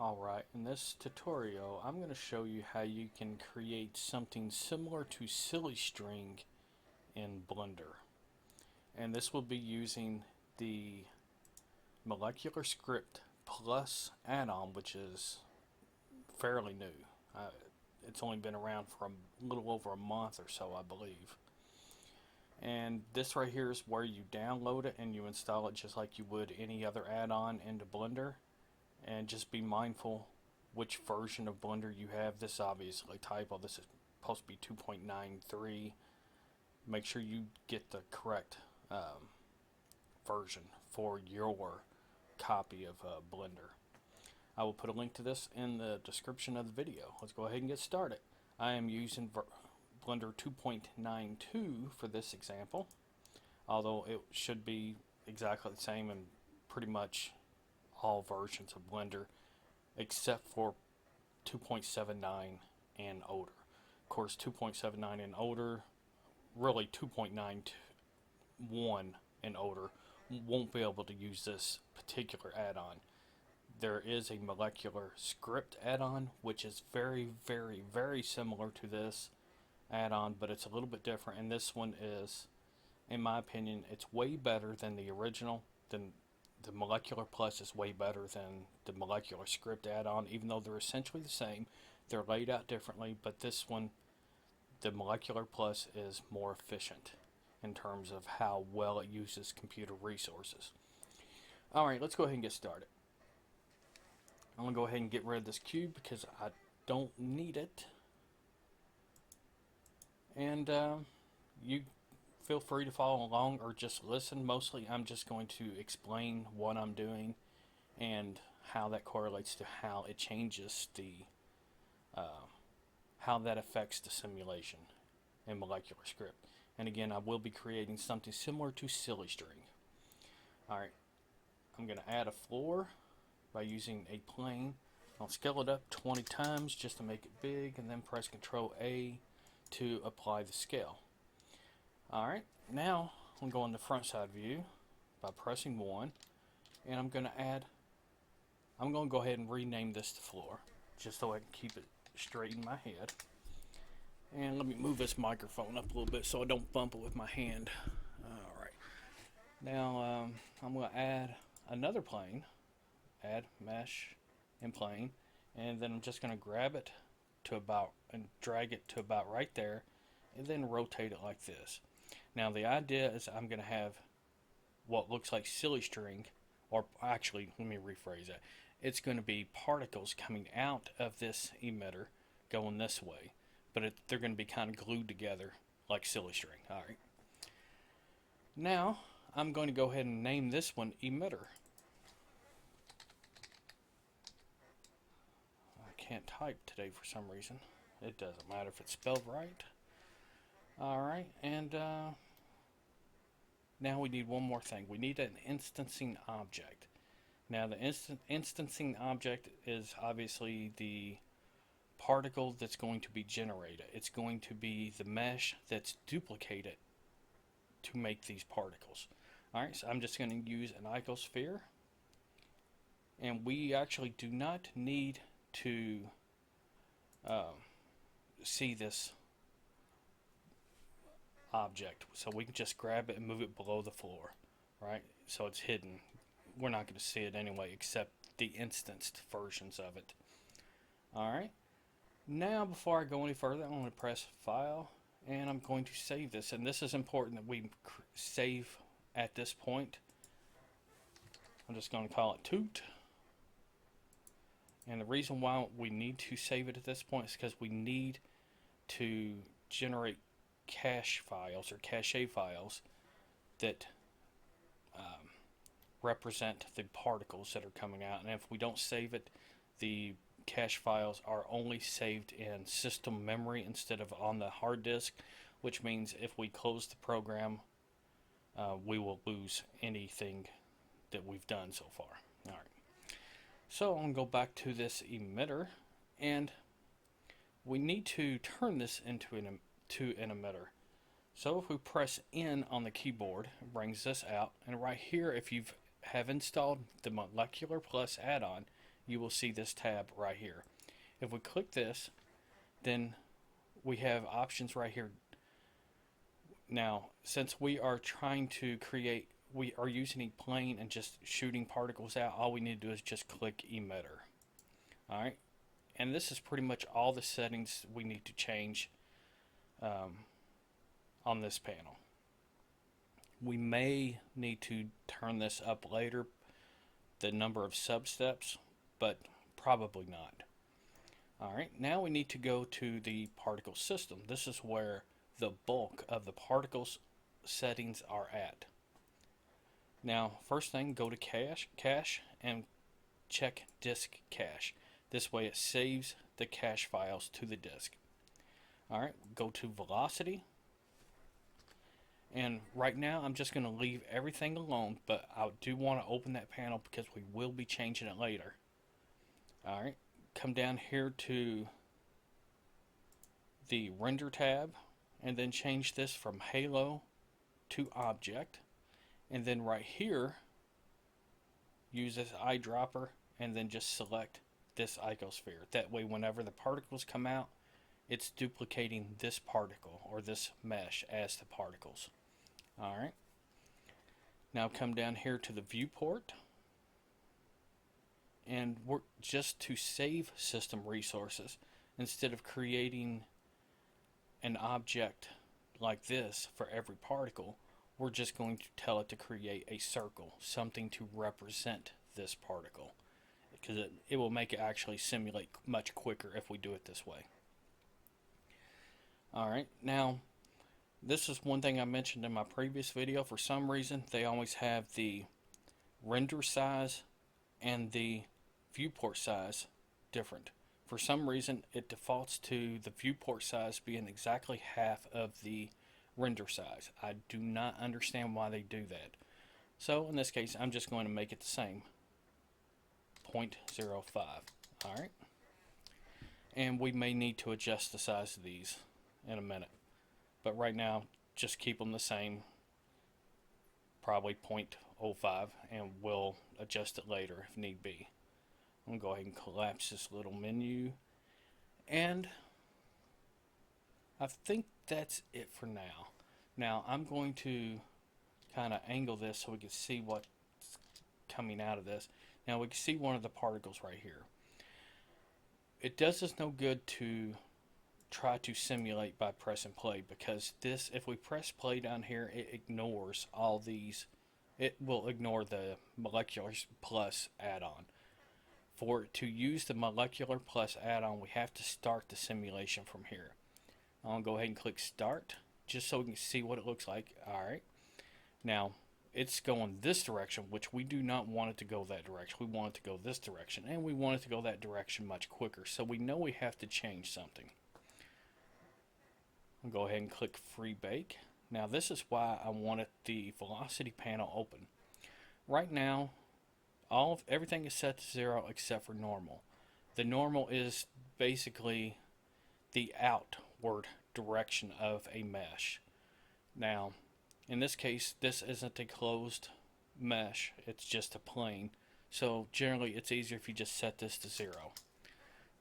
Alright, in this tutorial I'm going to show you how you can create something similar to Silly String in Blender. And this will be using the Molecular Script Plus add-on, which is fairly new. It's only been around for a little over a month or so, I believe. And this right here is where you download it and you install it just like you would any other add-on into Blender. And just be mindful which version of Blender you have. This is obviously typo. This is supposed to be 2.93. Make sure you get the correct version for your copy of Blender. I will put a link to this in the description of the video. Let's go ahead and get started. I am using Blender 2.92 for this example, although it should be exactly the same in pretty much all versions of Blender except for 2.79 and older. Of course, 2.79 and older, really 2.91 and older, won't be able to use this particular add-on. There is a molecular script add-on which is very similar to this add-on, but it's a little bit different, and this one is, in my opinion, it's way better than the original. The Molecular Plus is way better than the Molecular Script add-on, even though they're essentially the same. They're laid out differently, but this one, the Molecular Plus, is more efficient in terms of how well it uses computer resources. Alright, let's go ahead and get started. I'm going to go ahead and get rid of this cube because I don't need it. And you feel free to follow along or just listen. Mostly I'm just going to explain what I'm doing and how that correlates to how it changes the how that affects the simulation in Molecular Script. And again, I will be creating something similar to Silly String. Alright, I'm going to add a floor by using a plane. I'll scale it up 20 times just to make it big, and then press Ctrl A to apply the scale. Alright, now I'm going to front side view by pressing 1, and I'm going to go ahead and rename this to floor just so I can keep it straight in my head. And let me move this microphone up a little bit so I don't bump it with my hand. Alright, now I'm going to add another plane, add mesh and plane, and then I'm just going to grab it to about and drag it to about right there, and then rotate it like this. Now the idea is I'm going to have what looks like Silly String, or actually let me rephrase that. It's going to be particles coming out of this emitter going this way, but they're going to be kind of glued together like Silly String. Alright. Now I'm going to go ahead and name this one emitter. I can't type today for some reason. It doesn't matter if it's spelled right. Alright, and now we need one more thing. We need an instancing object. Now the instancing object is obviously the particle that's going to be generated. It's going to be the mesh that's duplicated to make these particles. Alright, so I'm just going to use an icosphere. And we actually do not need to see this object, so we can just grab it and move it below the floor, right? So it's hidden. We're not going to see it anyway except the instanced versions of it. Alright, now before I go any further, I'm going to press File, and I'm going to save this. And this is important that we save at this point. I'm just going to call it Toot. And the reason why we need to save it at this point is because we need to generate cache files or cache files that represent the particles that are coming out. And if we don't save it, the cache files are only saved in system memory instead of on the hard disk, which means if we close the program, we will lose anything that we've done so far. Alright. So I'm going to go back to this emitter, and we need to turn this into an emitter. So if we press N on the keyboard, it brings this out, and right here, if you have installed the Molecular Plus add-on, you will see this tab right here. If we click this, then we have options right here. Now, since we are trying to create, we are using a plane and just shooting particles out, all we need to do is just click emitter. Alright, and this is pretty much all the settings we need to change on this panel. We may need to turn this up later, the number of sub-steps, but probably not. Alright, now we need to go to the particle system. This is where the bulk of the particles settings are at. Now, first thing, go to cache and check disk cache. This way it saves the cache files to the disk. Alright, go to velocity. And right now I'm just going to leave everything alone, but I do want to open that panel because we will be changing it later. Alright, come down here to the render tab and then change this from halo to object, and then right here use this eyedropper and then just select this icosphere. That way whenever the particles come out, it's duplicating this particle or this mesh as the particles. Alright, now come down here to the viewport, and we're just to save system resources, instead of creating an object like this for every particle, we're just going to tell it to create a circle, something to represent this particle, because it will make it actually simulate much quicker if we do it this way. Alright, now this is one thing I mentioned in my previous video. For some reason they always have the render size and the viewport size different. For some reason it defaults to the viewport size being exactly half of the render size. I do not understand why they do that. So in this case I'm just going to make it the same, 0.05. Alright, and we may need to adjust the size of these in a minute, but right now just keep them the same, probably 0.05, and we'll adjust it later if need be. I'm going to go ahead and collapse this little menu, and I think that's it for now. Now I'm going to kind of angle this so we can see what's coming out of this. Now we can see one of the particles right here. It does us no good to try to simulate by pressing play, because this, if we press play down here, it ignores all these. It will ignore the molecular plus add-on. For to use the molecular plus add-on, we have to start the simulation from here. I'll go ahead and click start just so we can see what it looks like. Alright, now it's going this direction, which we do not want it to go that direction. We want it to go this direction, and we want it to go that direction much quicker, so we know we have to change something. I'll go ahead and click free bake. Now this is why I wanted the velocity panel open. Right now everything is set to 0 except for normal. The normal is basically the outward direction of a mesh. Now in this case this isn't a closed mesh, it's just a plane, so generally it's easier if you just set this to 0.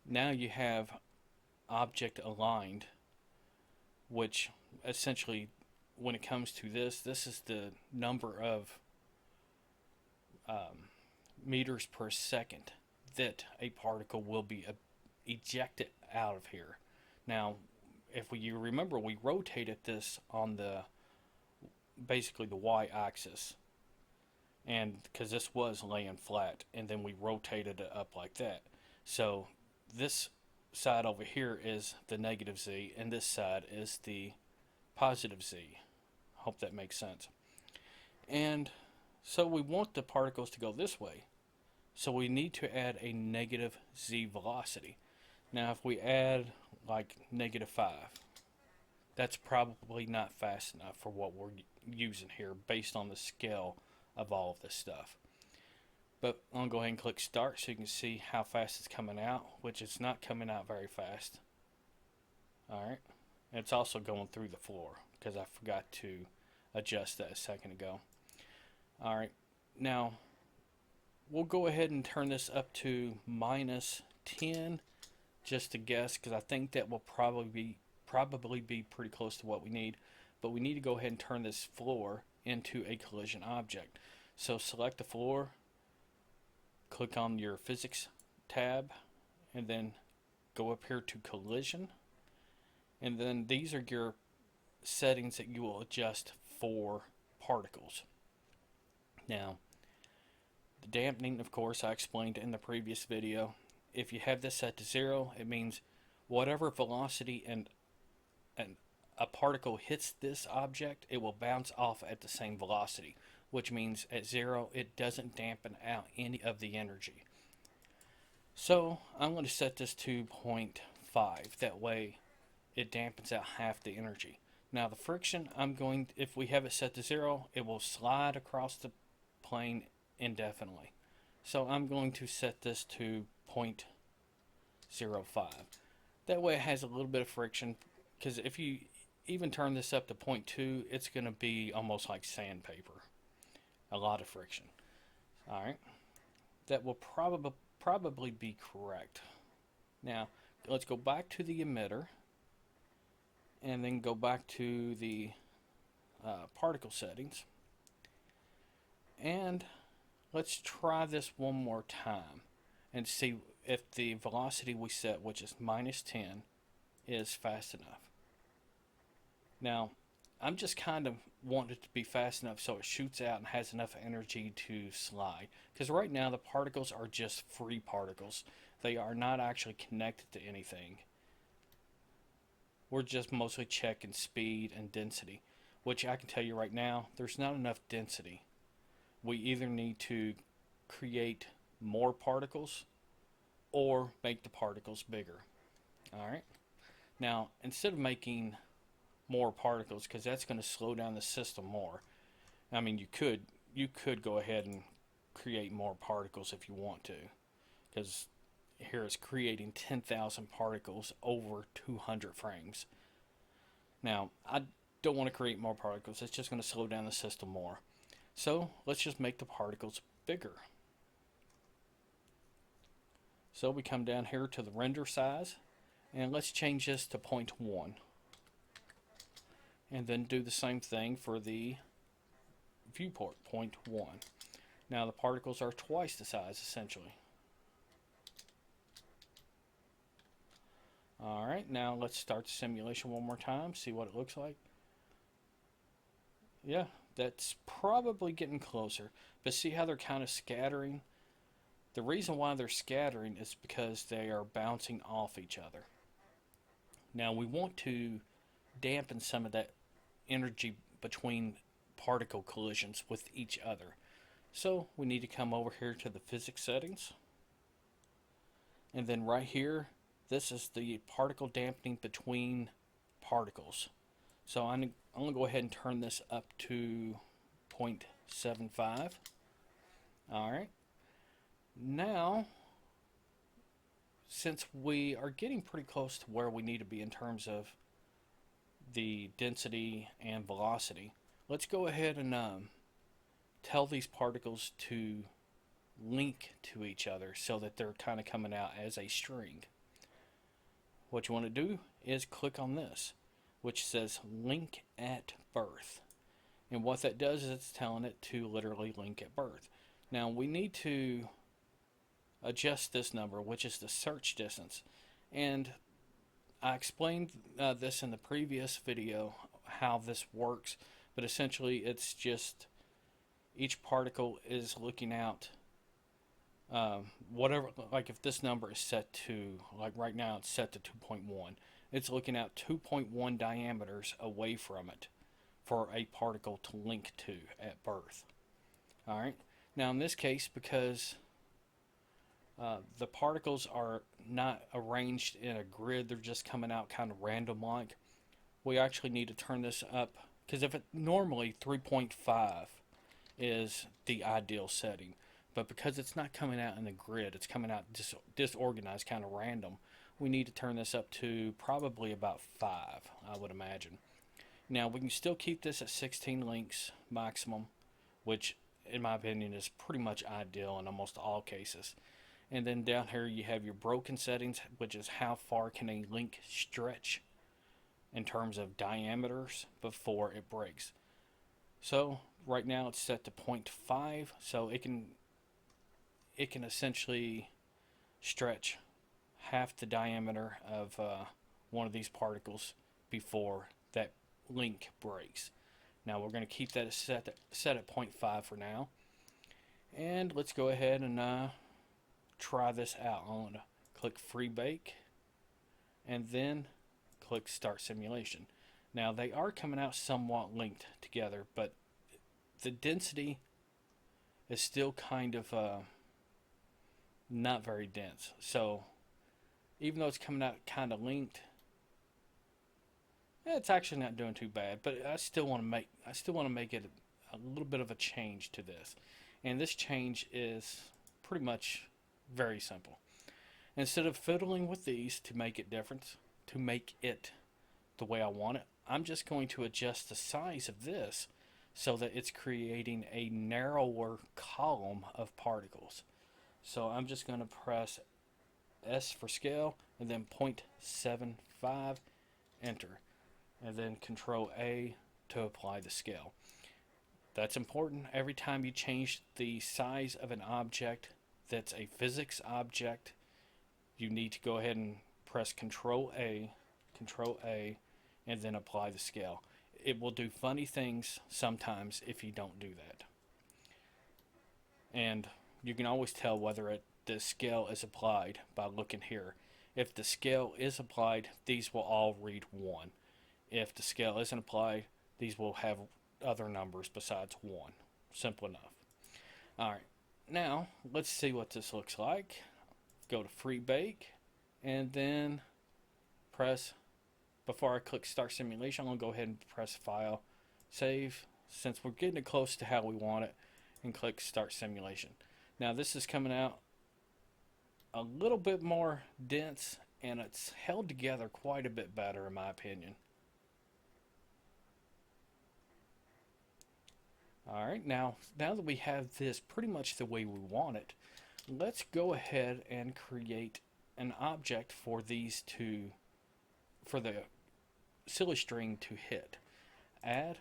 Now you have object aligned, which essentially when it comes to this is the number of meters per second that a particle will be ejected out of here. Now if you remember, we rotated this on the basically the y-axis, and because this was laying flat, and then we rotated it up like that. So this side over here is the negative z, and this side is the positive z. Hope that makes sense. And so we want the particles to go this way, so we need to add a negative z velocity. Now if we add like -5, that's probably not fast enough for what we're using here based on the scale of all of this stuff. But I'll go ahead and click start so you can see how fast it's coming out, which it's not coming out very fast. Alright, and it's also going through the floor because I forgot to adjust that a second ago. Alright, now we'll go ahead and turn this up to -10 just to guess, because I think that will probably be pretty close to what we need. But we need to go ahead and turn this floor into a collision object. So select the floor, click on your physics tab, and then go up here to collision, and then these are your settings that you will adjust for particles. Now, the dampening, of course, I explained in the previous video. If you have this set to 0, it means whatever velocity and a particle hits this object, it will bounce off at the same velocity, which means at 0 it doesn't dampen out any of the energy. So I'm going to set this to 0.5. That way it dampens out half the energy. Now the friction, if we have it set to 0, it will slide across the plane indefinitely. So I'm going to set this to 0.05. That way it has a little bit of friction, because if you even turn this up to 0.2, it's going to be almost like sandpaper. A lot of friction. Alright, that will probably be correct. Now let's go back to the emitter and then go back to the particle settings, and let's try this one more time and see if the velocity we set, which is -10, is fast enough. Now I'm just kind of wanting it to be fast enough so it shoots out and has enough energy to slide, because right now the particles are just free particles. They are not actually connected to anything. We're just mostly checking speed and density, which I can tell you right now, there's not enough density. We either need to create more particles or make the particles bigger. Alright, now instead of making more particles, because that's going to slow down the system more. I mean, you could go ahead and create more particles if you want to, because here it's creating 10,000 particles over 200 frames. Now I don't want to create more particles, it's just going to slow down the system more. So let's just make the particles bigger. So we come down here to the render size, and let's change this to 0.1. And then do the same thing for the viewport, 0.1. Now the particles are twice the size essentially. Alright, now let's start the simulation one more time, see what it looks like. Yeah, that's probably getting closer, but see how they're kind of scattering? The reason why they're scattering is because they are bouncing off each other. Now we want to dampen some of that energy between particle collisions with each other. So we need to come over here to the physics settings, and then right here, this is the particle dampening between particles. So I'm going to go ahead and turn this up to 0.75. Alright, now since we are getting pretty close to where we need to be in terms of the density and velocity, let's go ahead and tell these particles to link to each other so that they're kind of coming out as a string. What you want to do is click on this, which says link at birth, and what that does is it's telling it to literally link at birth. Now we need to adjust this number, which is the search distance, and I explained this in the previous video how this works, but essentially it's just each particle is looking out whatever, like if this number is set to, like right now it's set to 2.1, it's looking out 2.1 diameters away from it for a particle to link to at birth. Alright, now in this case, because the particles are not arranged in a grid, they're just coming out kind of random like, we actually need to turn this up, because if it normally 3.5 is the ideal setting, but because it's not coming out in the grid, it's coming out disorganized, kind of random, we need to turn this up to probably about 5, I would imagine. Now we can still keep this at 16 links maximum, which in my opinion, is pretty much ideal in almost all cases. And then down here you have your broken settings, which is how far can a link stretch in terms of diameters before it breaks. So right now it's set to 0.5, so it can essentially stretch half the diameter of one of these particles before that link breaks. Now we're going to keep that set at 0.5 for now, and let's go ahead and try this out. I'm going to click Free Bake and then click Start Simulation. Now they are coming out somewhat linked together, but the density is still kind of not very dense. So even though it's coming out kind of linked, it's actually not doing too bad. But I still want to make it a little bit of a change to this, and this change is pretty much very simple. Instead of fiddling with these to make it different, to make it the way I want it, I'm just going to adjust the size of this so that it's creating a narrower column of particles. So I'm just going to press S for scale and then 0.75, enter, and then Control A to apply the scale. That's important. Every time you change the size of an object that's a physics object, you need to go ahead and press Control A, and then apply the scale. It will do funny things sometimes if you don't do that. And you can always tell whether the scale is applied by looking here. If the scale is applied, these will all read 1. If the scale isn't applied, these will have other numbers besides 1. Simple enough. Alright, now let's see what this looks like. Go to Free Bake and then press, before I click Start Simulation, I'm going to go ahead and press File, Save, since we're getting it close to how we want it, and click Start Simulation. Now this is coming out a little bit more dense, and it's held together quite a bit better in my opinion. Alright, now that we have this pretty much the way we want it, let's go ahead and create an object for these two, for the silly string to hit. Add,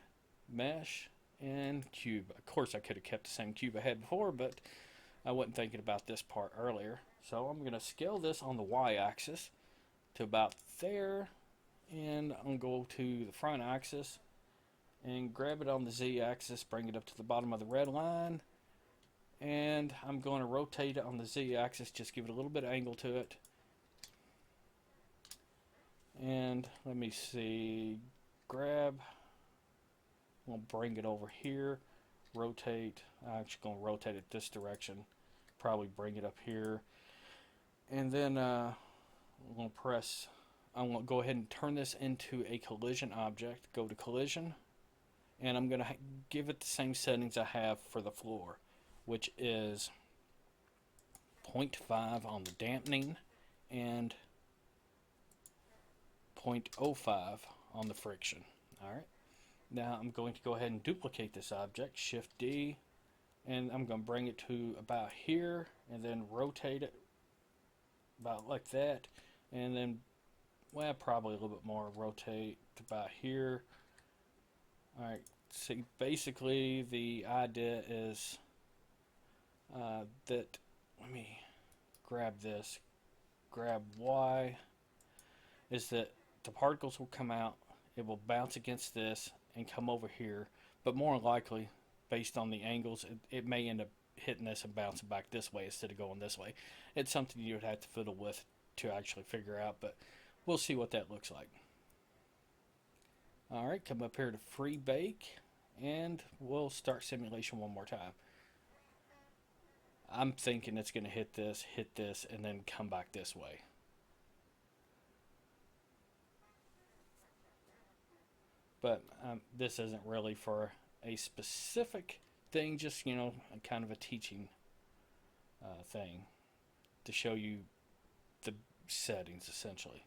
Mesh, and Cube. Of course I could have kept the same cube I had before, but I wasn't thinking about this part earlier. So I'm going to scale this on the y-axis to about there, and I'm going to go to the front axis and grab it on the z-axis, bring it up to the bottom of the red line, and I'm going to rotate it on the z-axis, just give it a little bit of angle to it. And let me see, grab, we'll bring it over here, rotate, I'm actually going to rotate it this direction, probably bring it up here, and then I'm going to go ahead and turn this into a collision object. Go to collision, and I'm going to give it the same settings I have for the floor, which is 0.5 on the dampening and 0.05 on the friction. Alright, now I'm going to go ahead and duplicate this object, Shift D, and I'm going to bring it to about here and then rotate it about like that, and then, well, probably a little bit more, rotate to about here. Alright, see, basically the idea is that, let me grab this, grab Y, is that the particles will come out, it will bounce against this and come over here, but more likely, based on the angles, it may end up hitting this and bouncing back this way instead of going this way. It's something you would have to fiddle with to actually figure out, but we'll see what that looks like. Alright, come up here to Free Bake, and we'll start simulation one more time. I'm thinking it's going to hit this, and then come back this way. But this isn't really for a specific thing, just, you know, kind of a teaching thing to show you the settings essentially.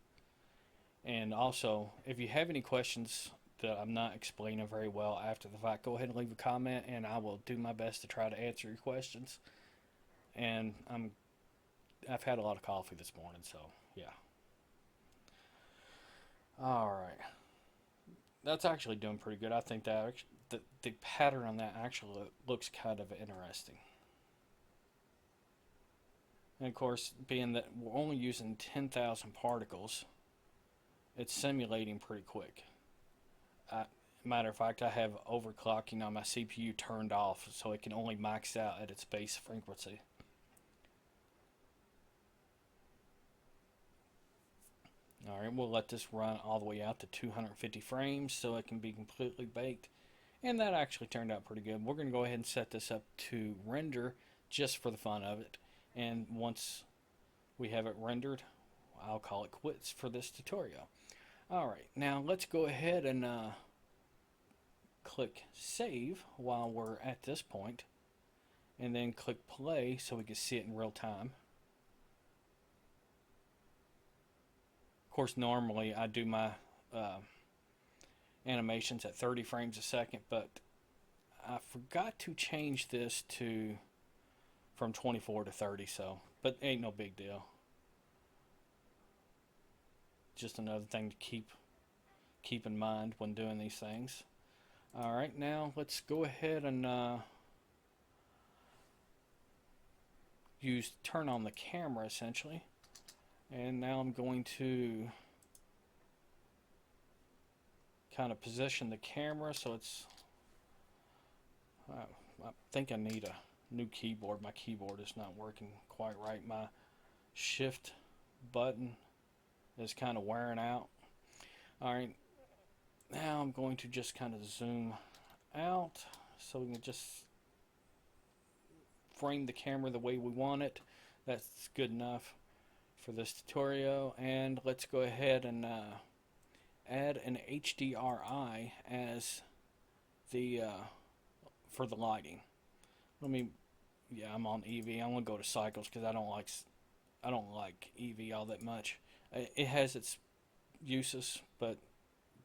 And also, if you have any questions, that I'm not explaining very well after the fact, go ahead and leave a comment, and I will do my best to try to answer your questions. And I've had a lot of coffee this morning, so yeah. All right, that's actually doing pretty good. I think that the pattern on that actually looks kind of interesting. And of course, being that we're only using 10,000 particles, it's simulating pretty quick. Matter of fact, I have overclocking on my CPU turned off, so it can only max out at its base frequency. Alright, we'll let this run all the way out to 250 frames so it can be completely baked. And that actually turned out pretty good. We're going to go ahead and set this up to render just for the fun of it. And once we have it rendered, I'll call it quits for this tutorial. Alright, now let's go ahead and click save while we're at this point, and then click play so we can see it in real time. Of course, normally I do my animations at 30 frames a second, but I forgot to change this to from 24 to 30, so but ain't no big deal. Just another thing to keep in mind when doing these things. Alright, now let's go ahead and turn on the camera essentially. And now I'm going to kind of position the camera so it's I think I need a new keyboard. My keyboard is not working quite right. My shift button is kind of wearing out. Alright, now I'm going to just kind of zoom out so we can just frame the camera the way we want it. That's good enough for this tutorial. And let's go ahead and add an HDRI as the for the lighting. I'm on EV. I'm gonna go to cycles because I don't like EV all that much. It has its uses, but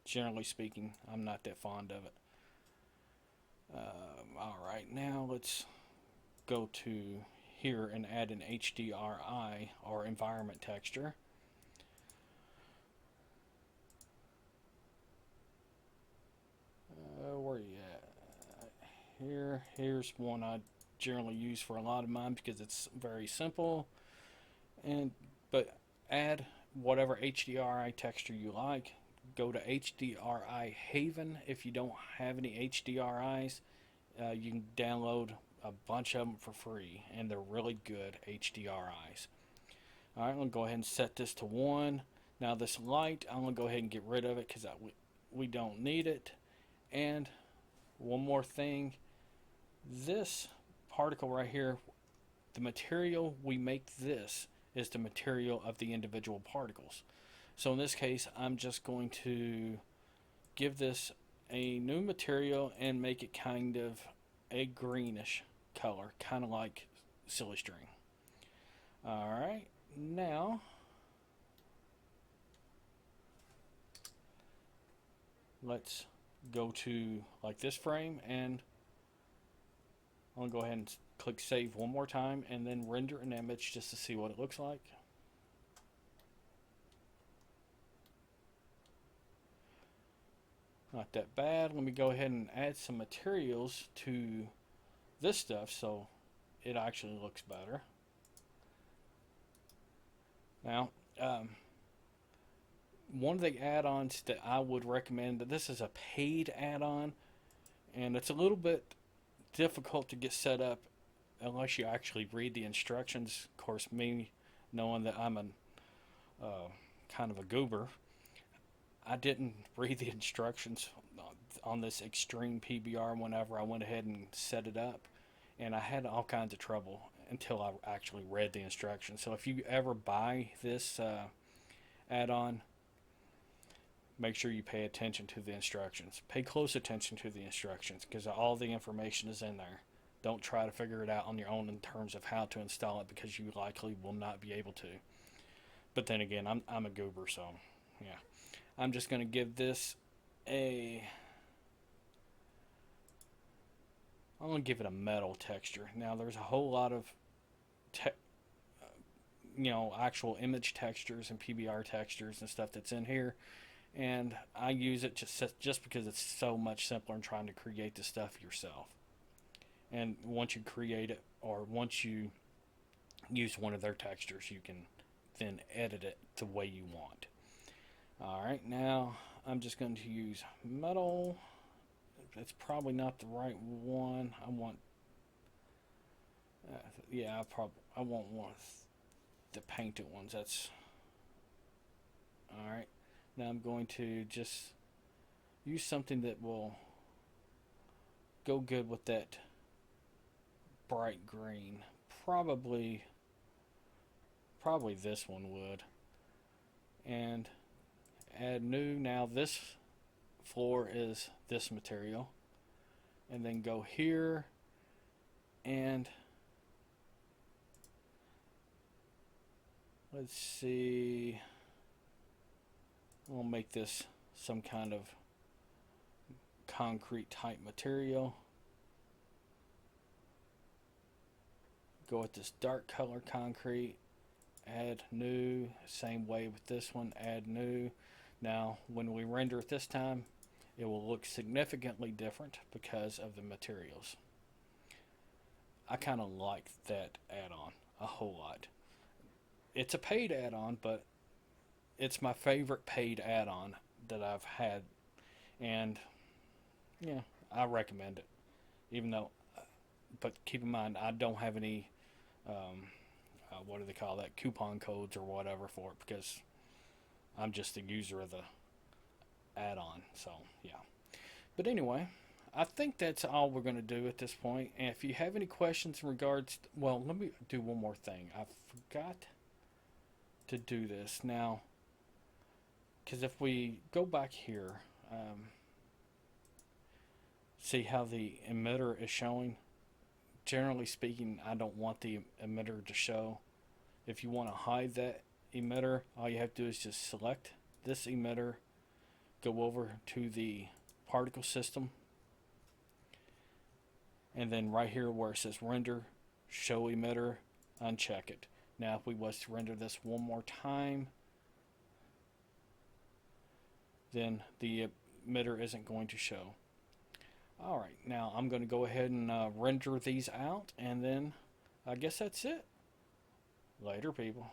generally speaking, I'm not that fond of it. Alright, now let's go to here and add an HDRI or environment texture. Where are you at? Here's one I generally use for a lot of mine because it's very simple. But add whatever HDRI texture you like. Go to HDRI Haven. If you don't have any HDRIs, you can download a bunch of them for free, and they're really good HDRIs. Alright, I'm going to go ahead and set this to 1. Now this light, I'm going to go ahead and get rid of it because we don't need it. And one more thing, this particle right here, the material we make this is the material of the individual particles. So in this case, I'm just going to give this a new material and make it kind of a greenish color, kind of like silly string. Alright, now let's go to like this frame, and I'll go ahead and click save one more time and then render an image just to see what it looks like. Not that bad. Let me go ahead and add some materials to this stuff so it actually looks better. Now, one of the add-ons that I would recommend, that this is a paid add-on, and it's a little bit difficult to get set up unless you actually read the instructions. Of course, me knowing that I'm kind of a goober, I didn't read the instructions on this extreme PBR whenever I went ahead and set it up, and I had all kinds of trouble until I actually read the instructions. So if you ever buy this add-on, make sure you pay attention to the instructions. Pay close attention to the instructions because all the information is in there. Don't try to figure it out on your own in terms of how to install it, because you likely will not be able to. But then again, I'm a goober, so yeah. I'm just going to give this I'm going to give it a metal texture. Now there's a whole lot of actual image textures and PBR textures and stuff that's in here, and I use it just because it's so much simpler than trying to create the stuff yourself. And once you create it, or once you use one of their textures, you can then edit it the way you want. Alright, now I'm just going to use metal. It's probably not the right one. I want I want one of the painted ones. That's alright. Now I'm going to just use something that will go good with that bright green. Probably this one would. And add new. Now this floor is this material. And then go here and let's see. We'll make this some kind of concrete type material. Go with this dark color concrete. Add new. Same way with this one. Add new. Now when we render it this time, it will look significantly different because of the materials. I kind of like that add-on a whole lot. It's a paid add-on, but it's my favorite paid add-on that I've had, and yeah, I recommend it. Even though, but keep in mind, I don't have any what do they call that, coupon codes or whatever for it, because I'm just a user of the add-on. So yeah, but anyway, I think that's all we're going to do at this point. And if you have any questions in regards to, well, let me do one more thing. I forgot to do this now, because if we go back here, see how the emitter is showing. Generally speaking, I don't want the emitter to show. If you want to hide that emitter, all you have to do is just select this emitter, go over to the particle system, and then right here where it says render, show emitter, uncheck it. Now if we was to render this one more time, then the emitter isn't going to show. Alright, now I'm going to go ahead and render these out, and then I guess that's it. Later, people.